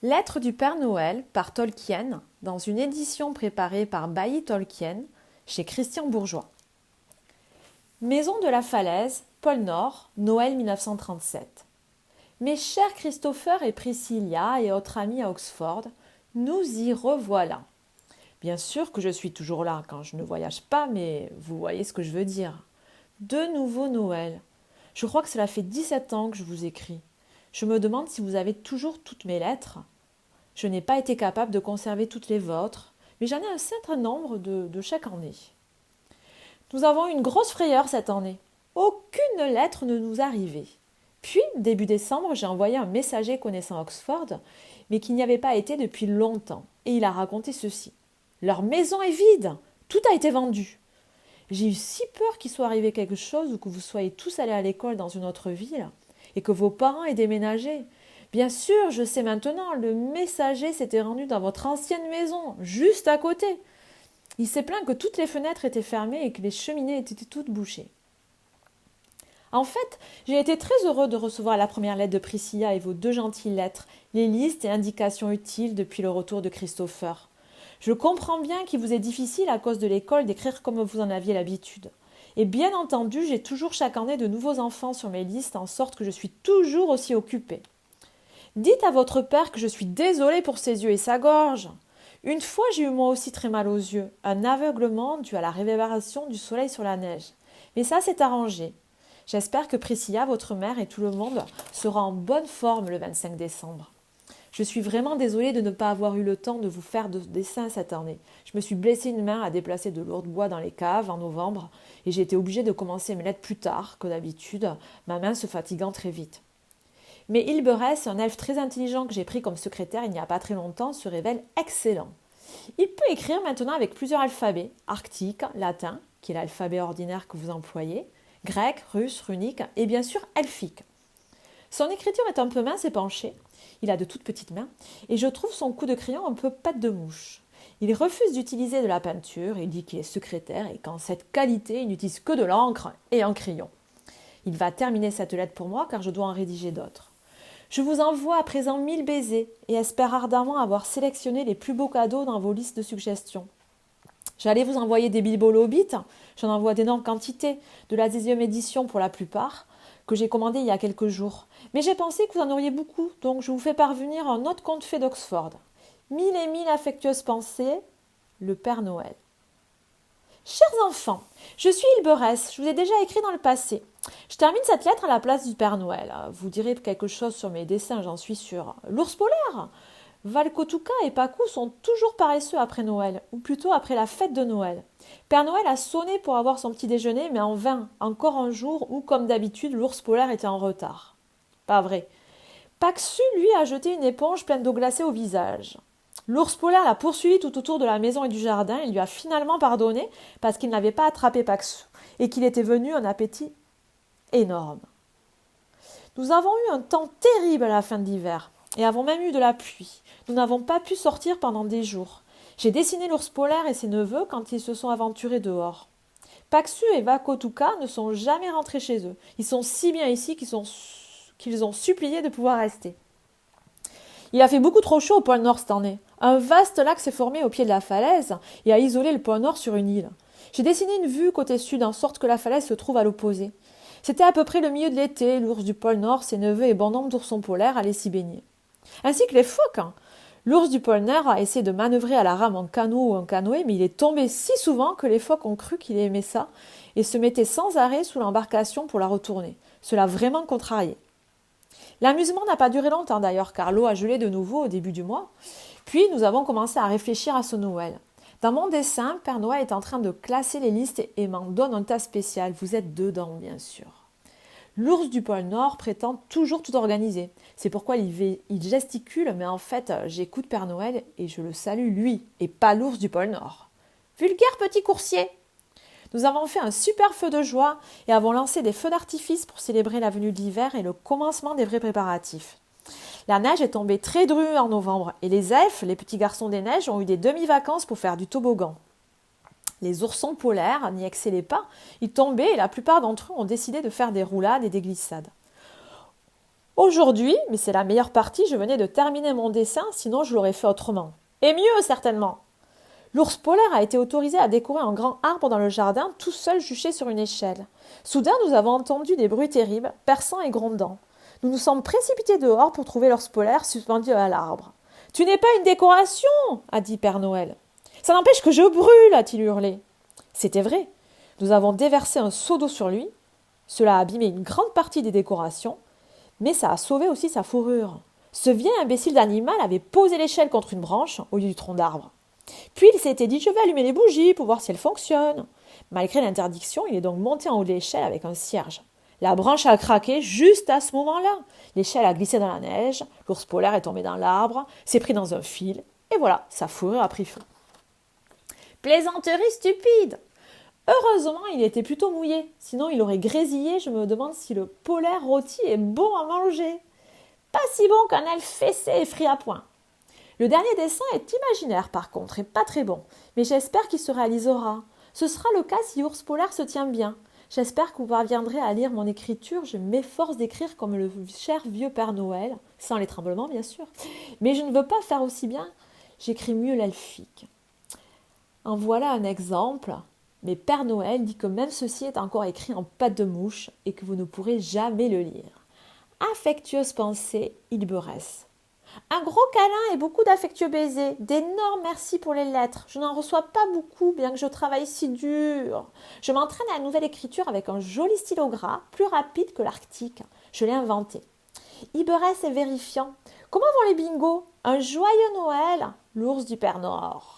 Lettre du Père Noël par Tolkien dans une édition préparée par Bailly Tolkien chez Christian Bourgeois. Maison de la Falaise, Pôle Nord, Noël 1937. Mes chers Christopher et Priscilla et autres amis à Oxford, nous y revoilà. Bien sûr que je suis toujours là quand je ne voyage pas, mais vous voyez ce que je veux dire. De nouveau Noël. Je crois que cela fait 17 ans que je vous écris. Je me demande si vous avez toujours toutes mes lettres. Je n'ai pas été capable de conserver toutes les vôtres, mais j'en ai un certain nombre de chaque année. Nous avons eu une grosse frayeur cette année. Aucune lettre ne nous arrivait. Puis, début décembre, j'ai envoyé un messager connaissant Oxford, mais qui n'y avait pas été depuis longtemps, et il a raconté ceci. Leur maison est vide, tout a été vendu. J'ai eu si peur qu'il soit arrivé quelque chose ou que vous soyez tous allés à l'école dans une autre ville, et que vos parents aient déménagé. Bien sûr, je sais maintenant, le messager s'était rendu dans votre ancienne maison, juste à côté. Il s'est plaint que toutes les fenêtres étaient fermées et que les cheminées étaient toutes bouchées. En fait, j'ai été très heureux de recevoir la première lettre de Priscilla et vos deux gentilles lettres, les listes et indications utiles depuis le retour de Christopher. Je comprends bien qu'il vous est difficile à cause de l'école d'écrire comme vous en aviez l'habitude. Et bien entendu, j'ai toujours chaque année de nouveaux enfants sur mes listes en sorte que je suis toujours aussi occupée. Dites à votre père que je suis désolée pour ses yeux et sa gorge. Une fois, j'ai eu moi aussi très mal aux yeux, un aveuglement dû à la réverbération du soleil sur la neige. Mais ça, c'est arrangé. J'espère que Priscilla, votre mère et tout le monde sera en bonne forme le 25 décembre. Je suis vraiment désolée de ne pas avoir eu le temps de vous faire de dessin cette année. Je me suis blessé une main à déplacer de lourds bois dans les caves en novembre et j'ai été obligée de commencer mes lettres plus tard que d'habitude, ma main se fatiguant très vite. Mais Hilberès, un elfe très intelligent que j'ai pris comme secrétaire il n'y a pas très longtemps, se révèle excellent. Il peut écrire maintenant avec plusieurs alphabets, arctique, latin, qui est l'alphabet ordinaire que vous employez, grec, russe, runique et bien sûr elfique. Son écriture est un peu mince et penchée, il a de toutes petites mains, et je trouve son coup de crayon un peu patte de mouche. Il refuse d'utiliser de la peinture, il dit qu'il est secrétaire et qu'en cette qualité, il n'utilise que de l'encre et un crayon. Il va terminer cette lettre pour moi car je dois en rédiger d'autres. Je vous envoie à présent 1000 baisers et espère ardemment avoir sélectionné les plus beaux cadeaux dans vos listes de suggestions. J'allais vous envoyer des Bilbo Hobbit, j'en envoie d'énormes quantités, de la 10e édition pour la plupart, que j'ai commandé il y a quelques jours. Mais j'ai pensé que vous en auriez beaucoup, donc je vous fais parvenir un autre conte fait d'Oxford. 1000 et 1000 affectueuses pensées, le Père Noël. Chers enfants, je suis Hilberès, je vous ai déjà écrit dans le passé. Je termine cette lettre à la place du Père Noël. Vous direz quelque chose sur mes dessins, j'en suis sûre. L'ours polaire Valkotuka et Pacu sont toujours paresseux après Noël, ou plutôt après la fête de Noël. Père Noël a sonné pour avoir son petit déjeuner, mais en vain, encore un jour où, comme d'habitude, l'ours polaire était en retard. Pas vrai. Paxu, lui, a jeté une éponge pleine d'eau glacée au visage. L'ours polaire l'a poursuivi tout autour de la maison et du jardin et lui a finalement pardonné parce qu'il n'avait pas attrapé Paxu et qu'il était venu un appétit énorme. Nous avons eu un temps terrible à la fin de l'hiver et avons même eu de la pluie. Nous n'avons pas pu sortir pendant des jours. J'ai dessiné l'ours polaire et ses neveux quand ils se sont aventurés dehors. Paxu et Vakotuka ne sont jamais rentrés chez eux. Ils sont si bien ici qu'ils ont supplié de pouvoir rester. Il a fait beaucoup trop chaud au pôle Nord cette année. Un vaste lac s'est formé au pied de la falaise et a isolé le pôle Nord sur une île. J'ai dessiné une vue côté sud en sorte que la falaise se trouve à l'opposé. C'était à peu près le milieu de l'été, l'ours du pôle Nord, ses neveux et bon nombre d'oursons polaires allaient s'y baigner. Ainsi que les phoques. L'ours du pôle Nord a essayé de manœuvrer à la rame en canot ou en canoë, mais il est tombé si souvent que les phoques ont cru qu'il aimait ça et se mettaient sans arrêt sous l'embarcation pour la retourner. Cela a vraiment contrarié. L'amusement n'a pas duré longtemps d'ailleurs, car l'eau a gelé de nouveau au début du mois. Puis nous avons commencé à réfléchir à ce Noël. Dans mon dessin, Père Noël est en train de classer les listes et m'en donne un tas spécial. Vous êtes dedans, bien sûr. L'ours du pôle Nord prétend toujours tout organiser. C'est pourquoi il gesticule, mais en fait, j'écoute Père Noël et je le salue lui, et pas l'ours du pôle Nord. Vulgaire petit coursier! Nous avons fait un super feu de joie et avons lancé des feux d'artifice pour célébrer la venue de l'hiver et le commencement des vrais préparatifs. La neige est tombée très drue en novembre et les elfes, les petits garçons des neiges, ont eu des demi-vacances pour faire du toboggan. Les oursons polaires n'y excellaient pas, ils tombaient et la plupart d'entre eux ont décidé de faire des roulades et des glissades. Aujourd'hui, mais c'est la meilleure partie, je venais de terminer mon dessin, sinon je l'aurais fait autrement. Et mieux, certainement. L'ours polaire a été autorisé à décorer un grand arbre dans le jardin, tout seul juché sur une échelle. Soudain, nous avons entendu des bruits terribles, perçants et grondants. Nous nous sommes précipités dehors pour trouver l'ours polaire suspendu à l'arbre. « Tu n'es pas une décoration !» a dit Père Noël. « Ça n'empêche que je brûle !» a-t-il hurlé. C'était vrai. Nous avons déversé un seau d'eau sur lui. Cela a abîmé une grande partie des décorations, mais ça a sauvé aussi sa fourrure. Ce vieil imbécile d'animal avait posé l'échelle contre une branche au lieu du tronc d'arbre. Puis il s'était dit « Je vais allumer les bougies pour voir si elles fonctionnent ». Malgré l'interdiction, il est donc monté en haut de l'échelle avec un cierge. La branche a craqué juste à ce moment-là. L'échelle a glissé dans la neige, l'ours polaire est tombé dans l'arbre, s'est pris dans un fil, et voilà, sa fourrure a pris feu. Plaisanterie stupide! Heureusement, il était plutôt mouillé, sinon il aurait grésillé. Je me demande si le polaire rôti est bon à manger. Pas si bon qu'un elfe fessé et frit à point. Le dernier dessin est imaginaire par contre, et pas très bon, mais j'espère qu'il se réalisera. Ce sera le cas si Ours Polaire se tient bien. J'espère que vous parviendrez à lire mon écriture. Je m'efforce d'écrire comme le cher vieux Père Noël, sans les tremblements bien sûr. Mais je ne veux pas faire aussi bien, j'écris mieux l'elfique. En voilà un exemple, mais Père Noël dit que même ceci est encore écrit en pâte de mouche et que vous ne pourrez jamais le lire. Affectueuse pensée, Ilberès. Un gros câlin et beaucoup d'affectueux baisers. D'énormes merci pour les lettres. Je n'en reçois pas beaucoup, bien que je travaille si dur. Je m'entraîne à la nouvelle écriture avec un joli stylo gras, plus rapide que l'Arctique. Je l'ai inventé. Iberès est vérifiant. Comment vont les bingos? Un joyeux Noël, l'ours du Père Noir.